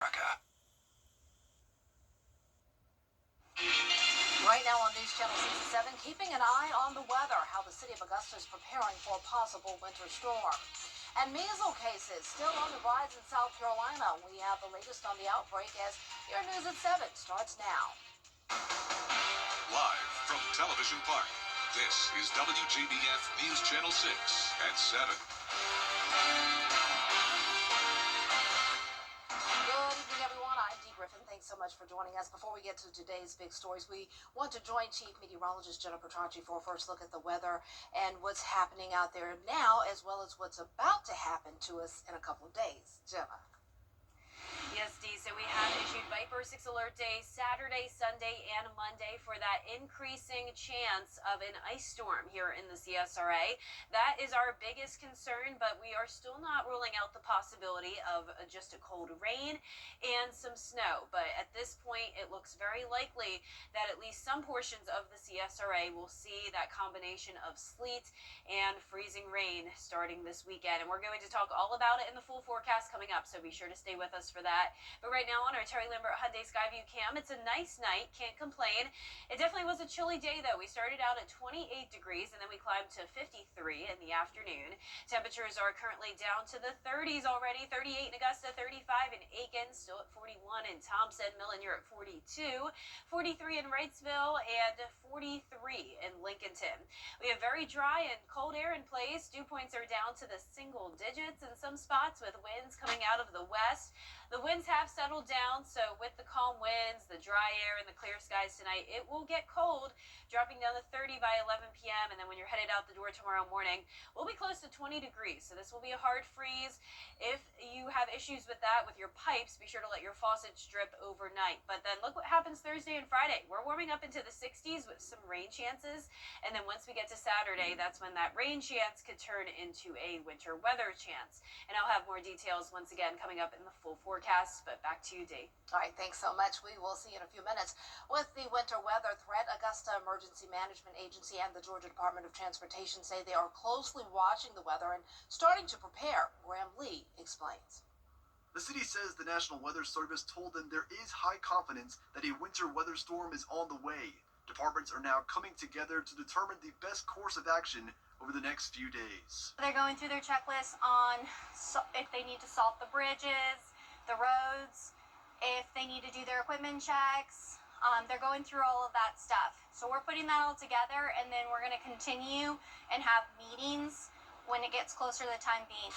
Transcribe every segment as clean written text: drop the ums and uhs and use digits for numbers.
America. Right now on News Channel 67, keeping an eye on the weather, how the city of Augusta is preparing for a possible winter storm. And measles cases still on the rise in South Carolina. We have the latest on the outbreak as your News at 7 starts now. Live from Television Park, this is WGBF News Channel 6 at 7. Good evening, everyone. I'm Dee Griffin. Thanks so much for joining us. Before we get to today's big stories, we want to join Chief Meteorologist Jenna Petracci for a first look at the weather and what's happening out there now, as well as what's about to happen to us in a couple of days. Jenna. Yes, Dee. So we have issued Viper 6 alert day Saturday, Sunday, and Monday for that increasing chance of an ice storm here in the CSRA. That is our biggest concern, but we are still not ruling out the possibility of just a cold rain and some snow. But at this point, it looks very likely that at least some portions of the CSRA will see that combination of sleet and freezing rain starting this weekend. And we're going to talk all about it in the full forecast coming up, so be sure to stay with us for that. But right now on our Terry Lambert Hyundai Skyview cam, it's a nice night, can't complain. It definitely was a chilly day though. We started out at 28 degrees and then we climbed to 53 in the afternoon. Temperatures are currently down to the 30s already, 38 in Augusta, 35 in Aiken, still at 41 in Thompson, Millen, you're at 42, 43 in Wrightsville, and 43 in Lincolnton. We have very dry and cold air in place. Dew points are down to the single digits in some spots with winds coming out of the west. The winds have settled down, so with the calm winds, the dry air, and the clear skies tonight, it will get cold, dropping down to 30 by 11 p.m. And then when you're headed out the door tomorrow morning, we'll be close to 20 degrees. So this will be a hard freeze. If you have issues with that with your pipes, be sure to let your faucets drip overnight. But then look what happens Thursday and Friday. We're warming up into the 60s with some rain chances. And then once we get to Saturday, that's when that rain chance could turn into a winter weather chance. And I'll have more details once again coming up in the full forecast. But back to you, Dee. All right, thanks so much. We will see you in a few minutes. With the winter weather threat, Augusta Emergency Management Agency and the Georgia Department of Transportation say they are closely watching the weather and starting to prepare. Graham Lee explains. The city says the National Weather Service told them there is high confidence that a winter weather storm is on the way. Departments are now coming together to determine the best course of action over the next few days. They're going through their checklists on if they need to salt the bridges, the roads, if they need to do their equipment checks. They're going through all of that stuff. So we're putting that all together, and then we're going to continue and have meetings when it gets closer to the time being.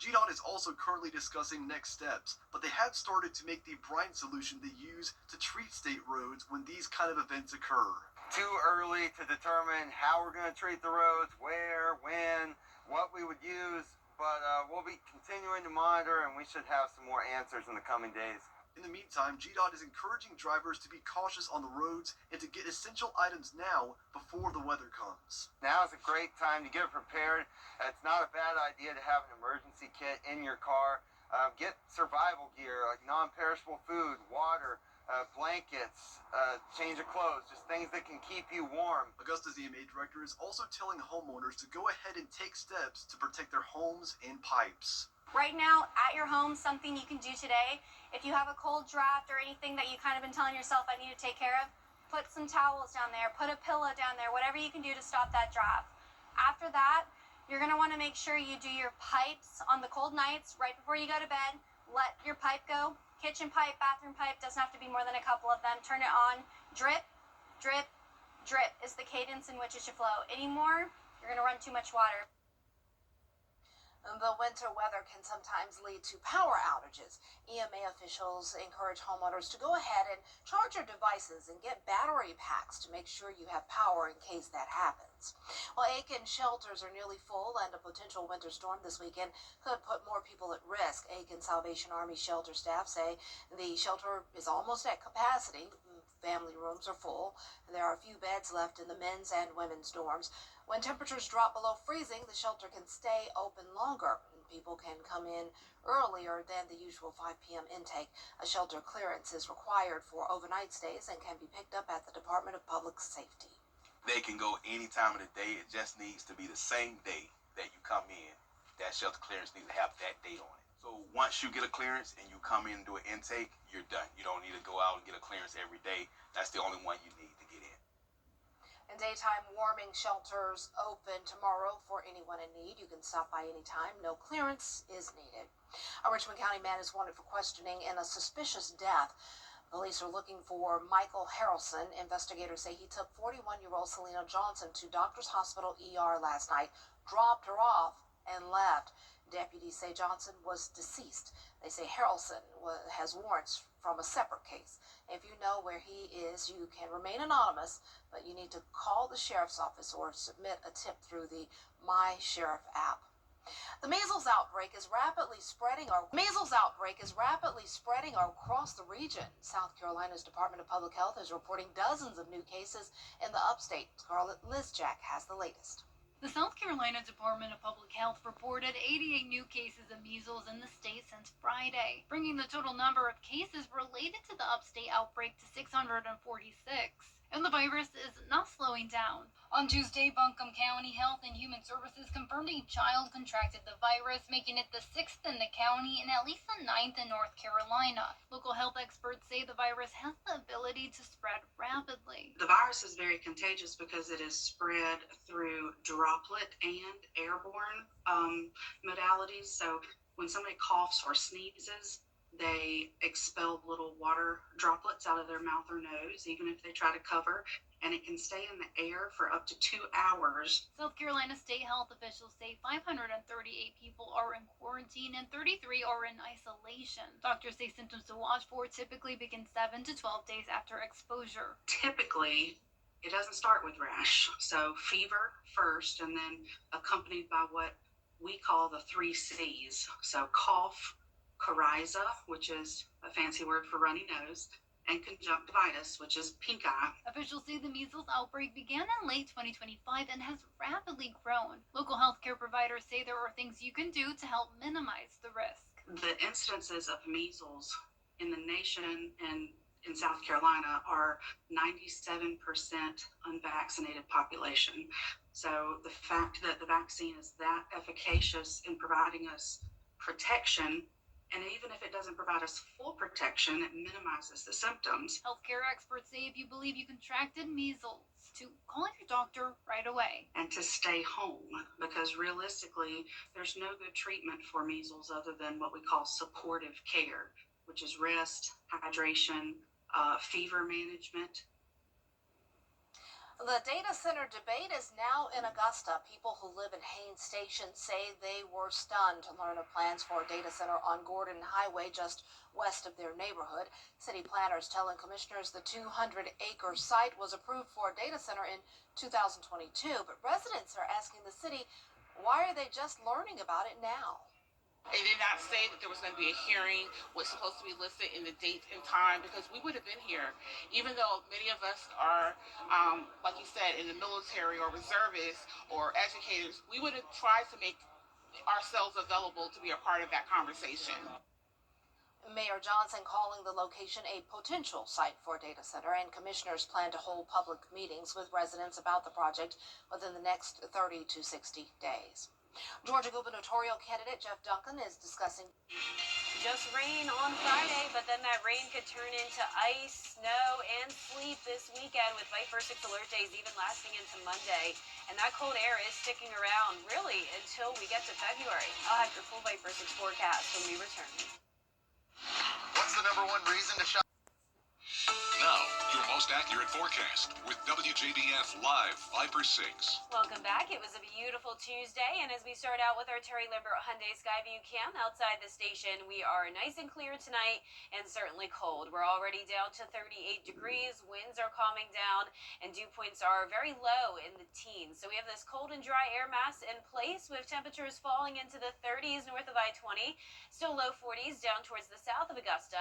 GDOT is also currently discussing next steps, but they have started to make the brine solution they use to treat state roads when these kind of events occur. Too early to determine how we're going to treat the roads, where, when, what we would use, but we'll be continuing to monitor, and we should have some more answers in the coming days. In the meantime, GDOT is encouraging drivers to be cautious on the roads and to get essential items now before the weather comes. Now is a great time to get prepared. It's not a bad idea to have an emergency kit in your car. Get survival gear like non-perishable food, water, blankets, change of clothes, just things that can keep you warm. Augusta's EMA director is also telling homeowners to go ahead and take steps to protect their homes and pipes. Right now, at your home, something you can do today, if you have a cold draft or anything that you kind of been telling yourself I need to take care of, put some towels down there, put a pillow down there, whatever you can do to stop that draft. After that, you're going to want to make sure you do your pipes on the cold nights right before you go to bed. Let your pipe go. Kitchen pipe, bathroom pipe, doesn't have to be more than a couple of them. Turn it on. Drip, drip, drip is the cadence in which it should flow. Any more, you're going to run too much water. The winter weather can sometimes lead to power outages. EMA officials encourage homeowners to go ahead and charge your devices and get battery packs to make sure you have power in case that happens. Well, Aiken shelters are nearly full, and a potential winter storm this weekend could put more people at risk. Aiken Salvation Army shelter staff say the shelter is almost at capacity. Family rooms are full, and there are a few beds left in the men's and women's dorms. When temperatures drop below freezing, the shelter can stay open longer. People can come in earlier than the usual 5 p.m. intake. A shelter clearance is required for overnight stays and can be picked up at the Department of Public Safety. They can go any time of the day. It just needs to be the same day that you come in. That shelter clearance needs to have that date on it. So once you get a clearance and you come in and do an intake, you're done. You don't need to go out and get a clearance every day. That's the only one you need to get in. And daytime warming shelters open tomorrow for anyone in need. You can stop by anytime. No clearance is needed. A Richmond County man is wanted for questioning in a suspicious death. Police are looking for Michael Harrelson. Investigators say he took 41-year-old Selena Johnson to Doctors Hospital ER last night, dropped her off, and left. Deputies say Johnson was deceased. They say Harrelson has warrants from a separate case. If you know where he is, you can remain anonymous, but you need to call the sheriff's office or submit a tip through the My Sheriff app. The measles outbreak is rapidly spreading across the region. South Carolina's Department of Public Health is reporting dozens of new cases in the upstate. Scarlett Lizjack has the latest. The South Carolina Department of Public Health reported 88 new cases of measles in the state since Friday, bringing the total number of cases related to the upstate outbreak to 646. And the virus is not slowing down. On Tuesday, Buncombe County Health and Human Services confirmed a child contracted the virus, making it the 6th in the county and at least the 9th in North Carolina. Local health experts say the virus has the ability to spread rapidly. The virus is very contagious because it is spread through droplet and airborne modalities. So when somebody coughs or sneezes, they expel little water droplets out of their mouth or nose, even if they try to cover, and it can stay in the air for up to 2 hours. South Carolina state health officials say 538 people are in quarantine and 33 are in isolation. Doctors say symptoms to watch for typically begin 7 to 12 days after exposure. Typically, it doesn't start with rash. So fever first, and then accompanied by what we call the 3 C's. So cough, coryza, which is a fancy word for runny nose, and conjunctivitis, which is pink eye. Officials say the measles outbreak began in late 2025 and has rapidly grown. Local healthcare providers say there are things you can do to help minimize the risk. The incidences of measles in the nation and in South Carolina are 97% unvaccinated population. So the fact that the vaccine is that efficacious in providing us protection, and even if it doesn't provide us full protection, it minimizes the symptoms. Healthcare experts say if you believe you contracted measles, to call your doctor right away. And to stay home, because realistically, there's no good treatment for measles other than what we call supportive care, which is rest, hydration, fever management. The data center debate is now in Augusta. People who live in Haines Station say they were stunned to learn of plans for a data center on Gordon Highway just west of their neighborhood. City planners telling commissioners the 200-acre site was approved for a data center in 2022, but residents are asking the city, why are they just learning about it now? They did not say that there was going to be a hearing, was supposed to be listed in the date and time, because we would have been here. Even though many of us are, like you said, in the military or reservists or educators, we would have tried to make ourselves available to be a part of that conversation. Mayor Johnson calling the location a potential site for a data center, and commissioners plan to hold public meetings with residents about the project within the next 30 to 60 days. Georgia gubernatorial candidate Jeff Duncan is discussing just rain on Friday, but then that rain could turn into ice, snow, and sleet this weekend, with Viper 6 alert days even lasting into Monday. And that cold air is sticking around really until we get to February. I'll have your full Viper 6 forecast when we return. What's the number one reason to shop? Now, your most accurate forecast with WJBF Live Viper 6. Welcome back. It was a beautiful Tuesday, and as we start out with our Terry Limbert Hyundai Skyview cam outside the station, we are nice and clear tonight and certainly cold. We're already down to 38 degrees, winds are calming down, and dew points are very low in the teens. So we have this cold and dry air mass in place with temperatures falling into the 30s north of I-20, still low 40s down towards the south of Augusta.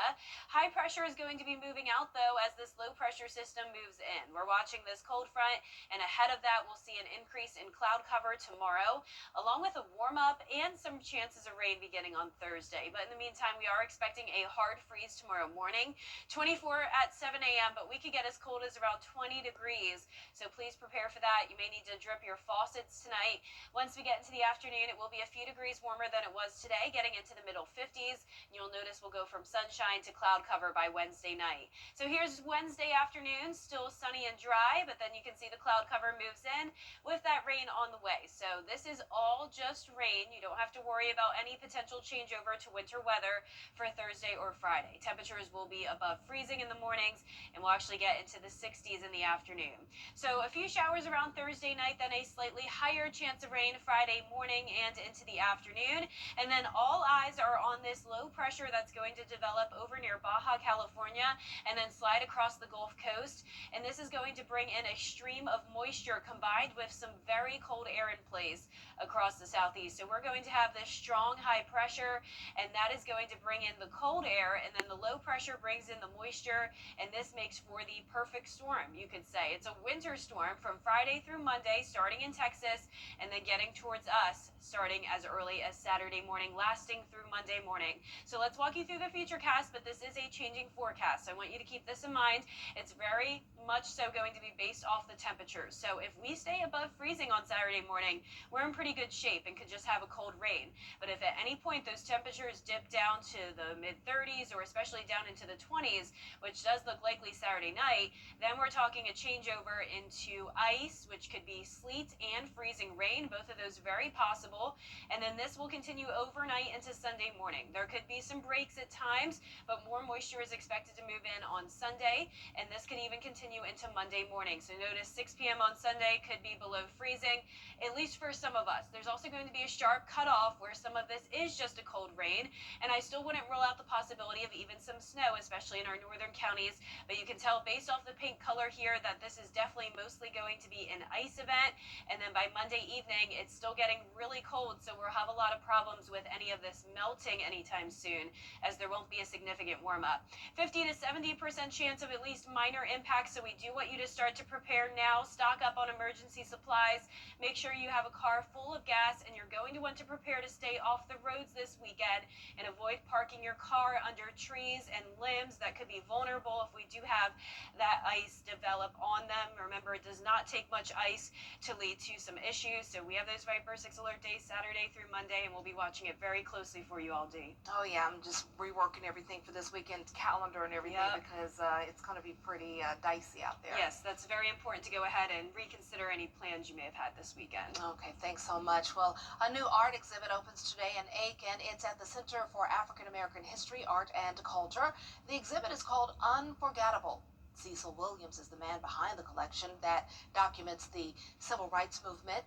High pressure is going to be moving out, though, as this low pressure system system moves in. We're watching this cold front, and ahead of that, we'll see an increase in cloud cover tomorrow, along with a warm up and some chances of rain beginning on Thursday. But in the meantime, we are expecting a hard freeze tomorrow morning, 24 at 7 a.m., but we could get as cold as around 20 degrees. So please prepare for that. You may need to drip your faucets tonight. Once we get into the afternoon, it will be a few degrees warmer than it was today, getting into the middle 50s. You'll notice we'll go from sunshine to cloud cover by Wednesday night. So here's Wednesday afternoon, still sunny and dry, but then you can see the cloud cover moves in with that rain on the way. So this is all just rain. You don't have to worry about any potential changeover to winter weather for Thursday or Friday. Temperatures will be above freezing in the mornings, and we'll actually get into the 60s in the afternoon. So a few showers around Thursday night, then a slightly higher chance of rain Friday morning and into the afternoon. And then all eyes are on this low pressure that's going to develop over near Baja California and then slide across the Gulf Coast. And this is going to bring in a stream of moisture combined with some very cold air in place across the southeast. So we're going to have this strong high pressure, and that is going to bring in the cold air, and then the low pressure brings in the moisture, and this makes for the perfect storm, you could say. It's a winter storm from Friday through Monday, starting in Texas, and then getting towards us starting as early as Saturday morning, lasting through Monday morning. So let's walk you through the futurecast, but this is a changing forecast. So I want you to keep this in mind. It's very much so going to be based off the temperatures. So if we stay above freezing on Saturday morning, we're in pretty good shape and could just have a cold rain. But if at any point those temperatures dip down to the mid 30s or especially down into the 20s, which does look likely Saturday night, then we're talking a changeover into ice, which could be sleet and freezing rain, both of those very possible. And then this will continue overnight into Sunday morning. There could be some breaks at times, but more moisture is expected to move in on Sunday, and this could even continue into Monday morning. So notice 6 p.m. on Sunday could be below freezing, at least for some of us. There's also going to be a sharp cutoff where some of this is just a cold rain, and I still wouldn't rule out the possibility of even some snow, especially in our northern counties. But you can tell based off the pink color here that this is definitely mostly going to be an ice event, and then by Monday evening, it's still getting really cold, so we'll have a lot of problems with any of this melting anytime soon, as there won't be a significant warm-up. 50 to 70% chance of at least minor impacts, so we do want you to start to prepare now. Stock up on emergency supplies. Make sure you have a car full of gas, and you're going to want to prepare to stay off the roads this weekend and avoid parking your car under trees and limbs that could be vulnerable if we do have that ice develop on them. Remember, it does not take much ice to lead to some issues, so we have those Viper 6 alert days Saturday through Monday, and we'll be watching it very closely for you all, Dee. Oh yeah, I'm just reworking everything for this weekend's calendar and everything because it's going to be pretty dicey out there. Yes, that's very important to go ahead and reconsider any plans you may have had this weekend. Okay, thanks so much. Well, a new art exhibit opens today in Aiken. It's at the Center for African American History, Art, and Culture. The exhibit is called Unforgettable. Cecil Williams is the man behind the collection that documents the civil rights movement.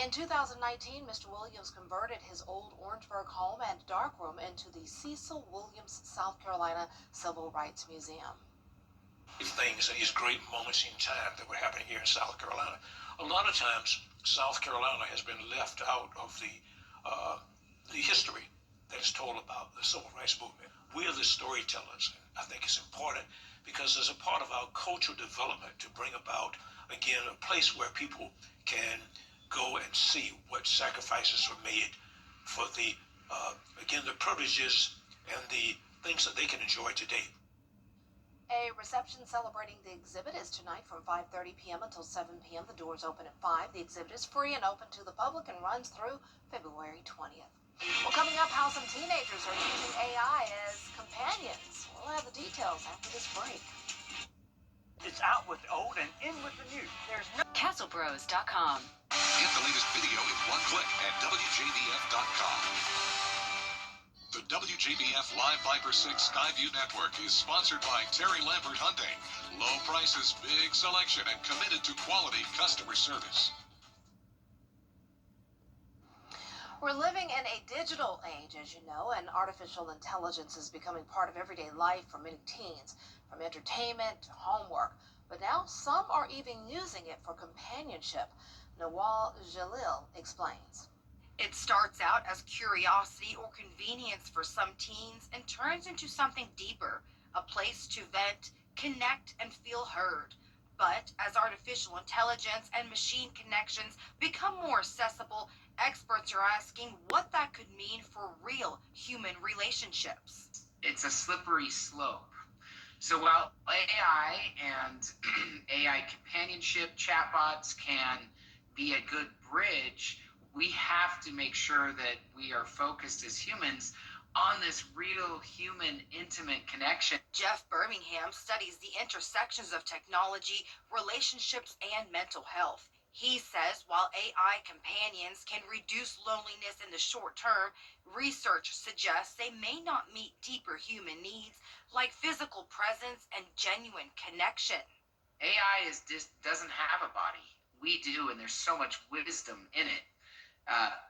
In 2019, Mr. Williams converted his old Orangeburg home and darkroom into the Cecil Williams, South Carolina Civil Rights Museum. Things and these great moments in time that were happening here in South Carolina. A lot of times, South Carolina has been left out of the history that is told about the civil rights movement. We are the storytellers. I think it's important because as a part of our cultural development to bring about, again, a place where people can go and see what sacrifices were made for the, again, the privileges and the things that they can enjoy today. A reception celebrating the exhibit is tonight from 5:30 p.m. until 7 p.m. The doors open at 5. The exhibit is free and open to the public and runs through February 20th. Well, coming up, how some teenagers are using AI as companions. We'll have the details after this break. It's out with the old and in with the new. There's no... CastleBros.com. Get the latest video in one click at WJBF.com. The WJBF Live Viper 6 Skyview Network is sponsored by Terry Lambert Hyundai. Low prices, big selection, and committed to quality customer service. We're living in a digital age, as you know, and artificial intelligence is becoming part of everyday life for many teens, from entertainment to homework. But now some are even using it for companionship. Nawal Jalil explains. It starts out as curiosity or convenience for some teens and turns into something deeper, a place to vent, connect, and feel heard. But as artificial intelligence and machine connections become more accessible, experts are asking what that could mean for real human relationships. It's a slippery slope. So while AI and AI companionship chatbots can be a good bridge, we have to make sure that we are focused as humans on this real human intimate connection. Jeff Birmingham studies the intersections of technology, relationships, and mental health. He says while AI companions can reduce loneliness in the short term, research suggests they may not meet deeper human needs like physical presence and genuine connection. AI doesn't have a body. We do, and there's so much wisdom in it.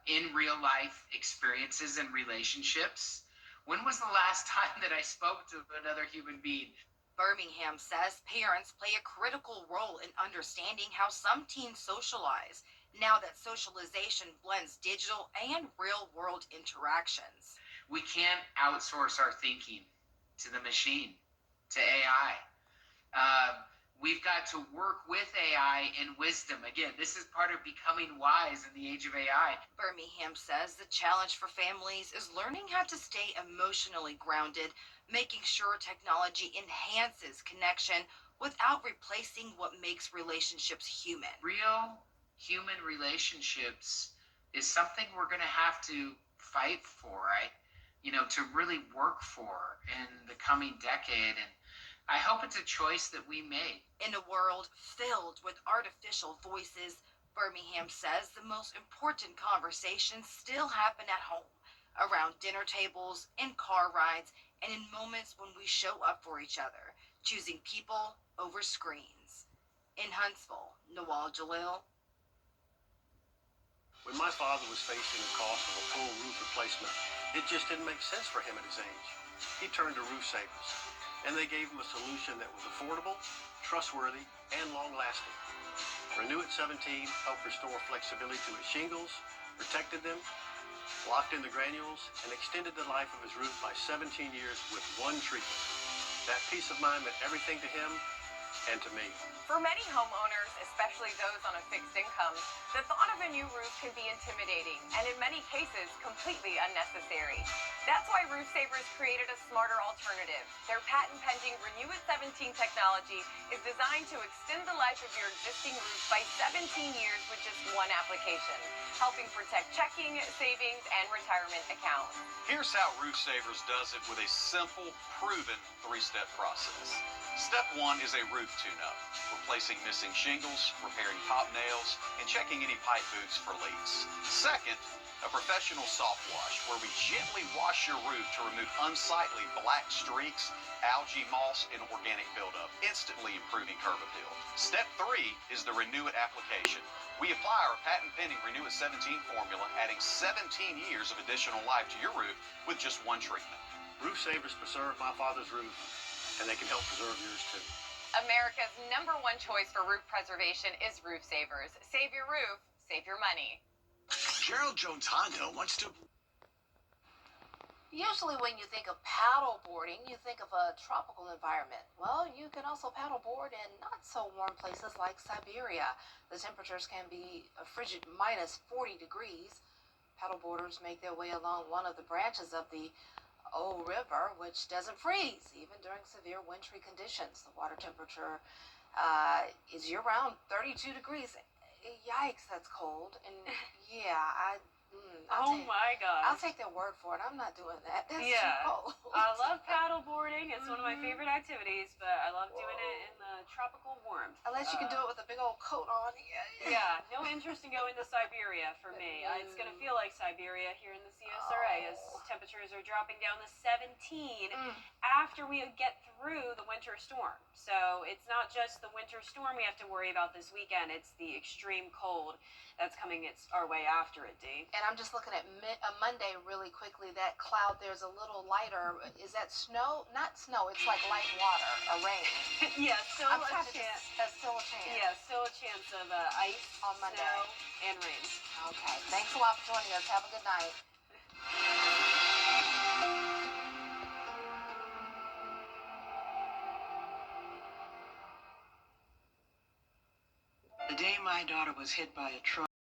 In real life experiences and relationships. When was the last time that I spoke to another human being? Birmingham says parents play a critical role in understanding how some teens socialize now that socialization blends digital and real-world interactions. We can't outsource our thinking to the machine, to AI. We've got to work with AI in wisdom. Again, this is part of becoming wise in the age of AI. Birmingham says the challenge for families is learning how to stay emotionally grounded, making sure technology enhances connection without replacing what makes relationships human. Real human relationships is something we're going to have to fight for, to really work for in the coming decade. And I hope it's a choice that we make. In a world filled with artificial voices, Birmingham says the most important conversations still happen at home, around dinner tables, in car rides, and in moments when we show up for each other, choosing people over screens. In Huntsville, Nawal Jalil. When my father was facing the cost of a full roof replacement, it just didn't make sense for him at his age. He turned to Roof Savers, and they gave him a solution that was affordable, trustworthy, and long-lasting. Renew at 17 helped restore flexibility to his shingles, protected them, locked in the granules, and extended the life of his roof by 17 years with one treatment. That peace of mind meant everything to him and to me. For many homeowners, especially those on a fixed income, the thought of a new roof can be intimidating and in many cases completely unnecessary. That's why Roof Savers created a smarter alternative. Their patent-pending Renew at 17 technology is designed to extend the life of your existing roof by 17 years with just one application, helping protect checking, savings, and retirement accounts. Here's how Roof Savers does it with a simple, proven 3-step process. Step 1 is a roof tune-up, replacing missing shingles, repairing pop nails, and checking any pipe boots for leaks. Second, a professional soft wash, where we gently wash your roof to remove unsightly black streaks, algae, moss, and organic buildup, instantly improving curb appeal. Step 3 is the Renew It application. We apply our patent-pending Renew It 17 formula, adding 17 years of additional life to your roof with just one treatment. Roof Savers preserved my father's roof, and they can help preserve yours too. America's #1 choice for roof preservation is Roof Savers. Save your roof, save your money. Gerald Jones Honda wants to... Usually when you think of paddle boarding, you think of a tropical environment. Well, you can also paddleboard in not so warm places like Siberia. The temperatures can be a frigid -40 degrees. Paddleboarders make their way along one of the branches of the O River, which doesn't freeze even during severe wintry conditions. The water temperature is year-round 32 degrees. Yikes, that's cold. And yeah, Oh my gosh. I'll take their word for it. I'm not doing that. That's Yeah. too cold. I love paddleboarding. It's one of my favorite activities, but I love doing it in the tropical warmth. Unless you can do it with a big old coat on. Yeah, no interest in going to Siberia for me. It's going to feel like Siberia here in the CSRA as temperatures are dropping down to 17 after we get through the winter storm. So it's not just the winter storm we have to worry about this weekend. It's the extreme cold that's coming our way after it, Dee. And I'm just looking at Monday really quickly. That cloud there's a little lighter. Is that snow? Not snow. It's like light water, a rain. Yeah, still I'm a telling you, chance. that's still a chance. Yeah, still a chance of ice on Monday, snow, and rain. Okay. Thanks a lot for joining us. Have a good night. day my daughter was hit by a truck,